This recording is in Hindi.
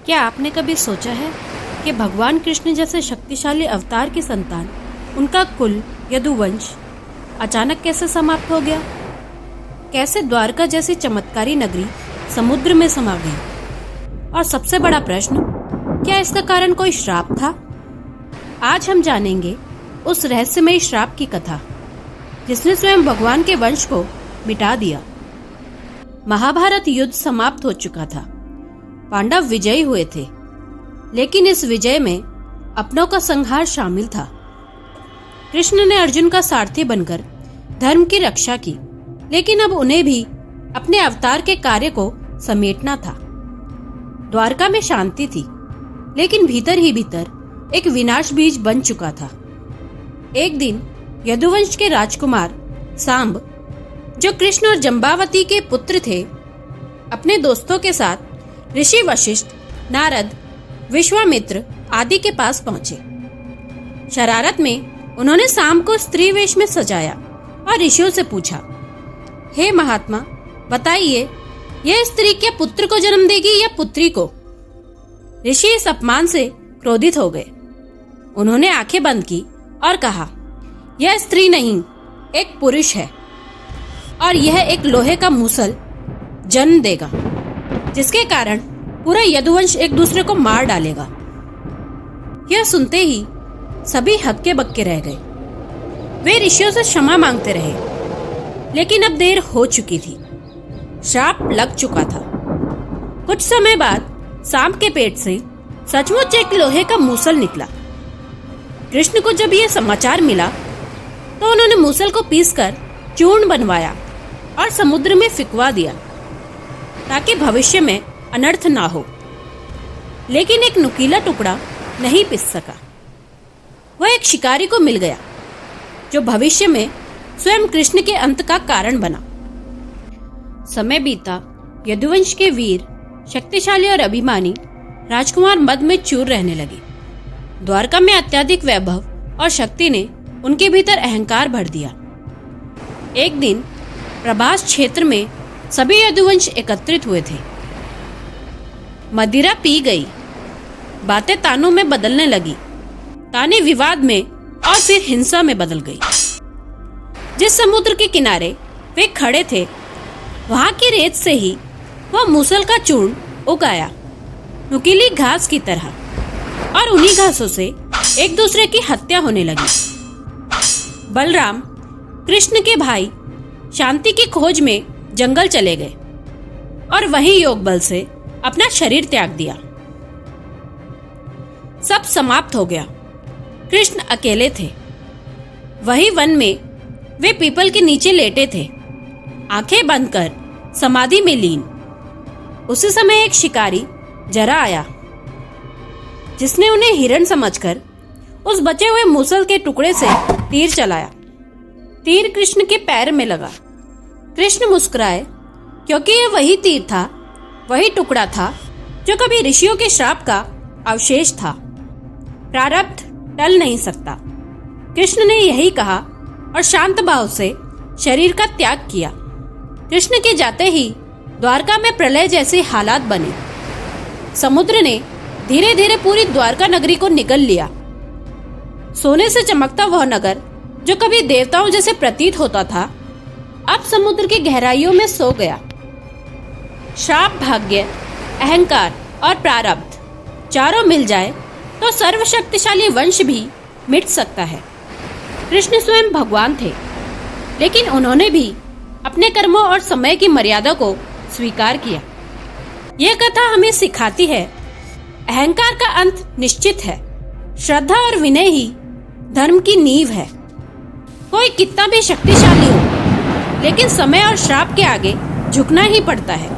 क्या आपने कभी सोचा है कि भगवान कृष्ण जैसे शक्तिशाली अवतार की संतान, उनका कुल यदुवंश अचानक कैसे समाप्त हो गया? कैसे द्वारका जैसी चमत्कारी नगरी समुद्र में समा गई? और सबसे बड़ा प्रश्न, क्या इसका कारण कोई श्राप था? आज हम जानेंगे उस रहस्यमयी श्राप की कथा जिसने स्वयं भगवान के वंश को मिटा दिया। महाभारत युद्ध समाप्त हो चुका था। पांडव विजयी हुए थे, लेकिन इस विजय में अपनों का संहार शामिल था। कृष्ण ने अर्जुन का सारथी बनकर धर्म की रक्षा की, लेकिन अब उन्हें भी अपने अवतार के कार्य को समेटना था। द्वारका में शांति थी, लेकिन भीतर ही भीतर एक विनाश बीज बन चुका था। एक दिन यदुवंश के राजकुमार सांब, जो कृष्ण और जंबावती के पुत्र थे, अपने दोस्तों के साथ ऋषि वशिष्ठ, नारद, विश्वामित्र आदि के पास पहुंचे। शरारत में उन्होंने सांब को स्त्री वेश में सजाया और ऋषियों से पूछा, हे महात्मा, बताइए यह स्त्री क्या पुत्र को जन्म देगी या पुत्री को? ऋषि इस अपमान से क्रोधित हो गए। उन्होंने आंखें बंद की और कहा, यह स्त्री नहीं, एक पुरुष है और यह एक लोहे का मूसल जन्म देगा, जिसके कारण पूरा यदुवंश एक दूसरे को मार डालेगा। यह सुनते ही सभी हक्के बक्के रह गए। वे ऋषियों से क्षमा मांगते रहे, लेकिन अब देर हो चुकी थी। श्राप लग चुका था। कुछ समय बाद सांब के पेट से सचमुच एक लोहे का मूसल निकला। कृष्ण को जब यह समाचार मिला तो उन्होंने मूसल को पीसकर चूर्ण बनवाया और समुद्र में फिकवा दिया, ताकि भविष्य में अनर्थ ना हो। लेकिन एक नुकीला टुकड़ा नहीं पिस सका। वह एक शिकारी को मिल गया, जो भविष्य में स्वयं कृष्ण के अंत का कारण बना। समय बीता। यदुवंश के वीर, शक्तिशाली और अभिमानी राजकुमार मद में चूर रहने लगे। द्वारका में अत्यधिक वैभव और शक्ति ने उनके भीतर अहंकार भर दिया। एक दिन प्रभास क्षेत्र में सभी यदुवंश एकत्रित हुए थे। मदिरा पी गई, बातें तानों में बदलने लगी, ताने विवाद में और फिर हिंसा में बदल गई। जिस समुद्र के किनारे वे खड़े थे, वहां की रेत से ही वह मूसल का चूर्ण उगाया, नुकीली घास की तरह, और उन्हीं घासों से एक दूसरे की हत्या होने लगी। बलराम, कृष्ण के भाई, शांति की खोज में जंगल चले गए और वहीं योग बल से अपना शरीर त्याग दिया। सब समाप्त हो गया। कृष्ण अकेले थे। वही वन में वे पीपल के नीचे लेटे थे, आंखें बंद कर समाधि में लीन। उसी समय एक शिकारी जरा आया, जिसने उन्हें हिरण समझकर उस बचे हुए मूसल के टुकड़े से तीर चलाया। तीर कृष्ण के पैर में लगा। कृष्ण मुस्कुराए, क्योंकि यह वही तीर था, वही टुकड़ा था जो कभी ऋषियों के श्राप का अवशेष था। प्रारब्ध टल नहीं सकता, कृष्ण ने यही कहा और शांत भाव से शरीर का त्याग किया। कृष्ण के जाते ही द्वारका में प्रलय जैसे हालात बने। समुद्र ने धीरे धीरे पूरी द्वारका नगरी को निगल लिया। सोने से चमकता वह नगर, जो कभी देवताओं जैसे प्रतीत होता था, अब समुद्र की गहराइयों में सो गया। श्राप, भाग्य, अहंकार और प्रारब्ध चारों मिल जाए तो सर्वशक्तिशाली वंश भी मिट सकता है। कृष्ण स्वयं भगवान थे, लेकिन उन्होंने भी अपने कर्मों और समय की मर्यादा को स्वीकार किया। यह कथा हमें सिखाती है, अहंकार का अंत निश्चित है। श्रद्धा और विनय ही धर्म की नींव है। कोई कितना भी शक्तिशाली हो, लेकिन समय और श्राप के आगे झुकना ही पड़ता है।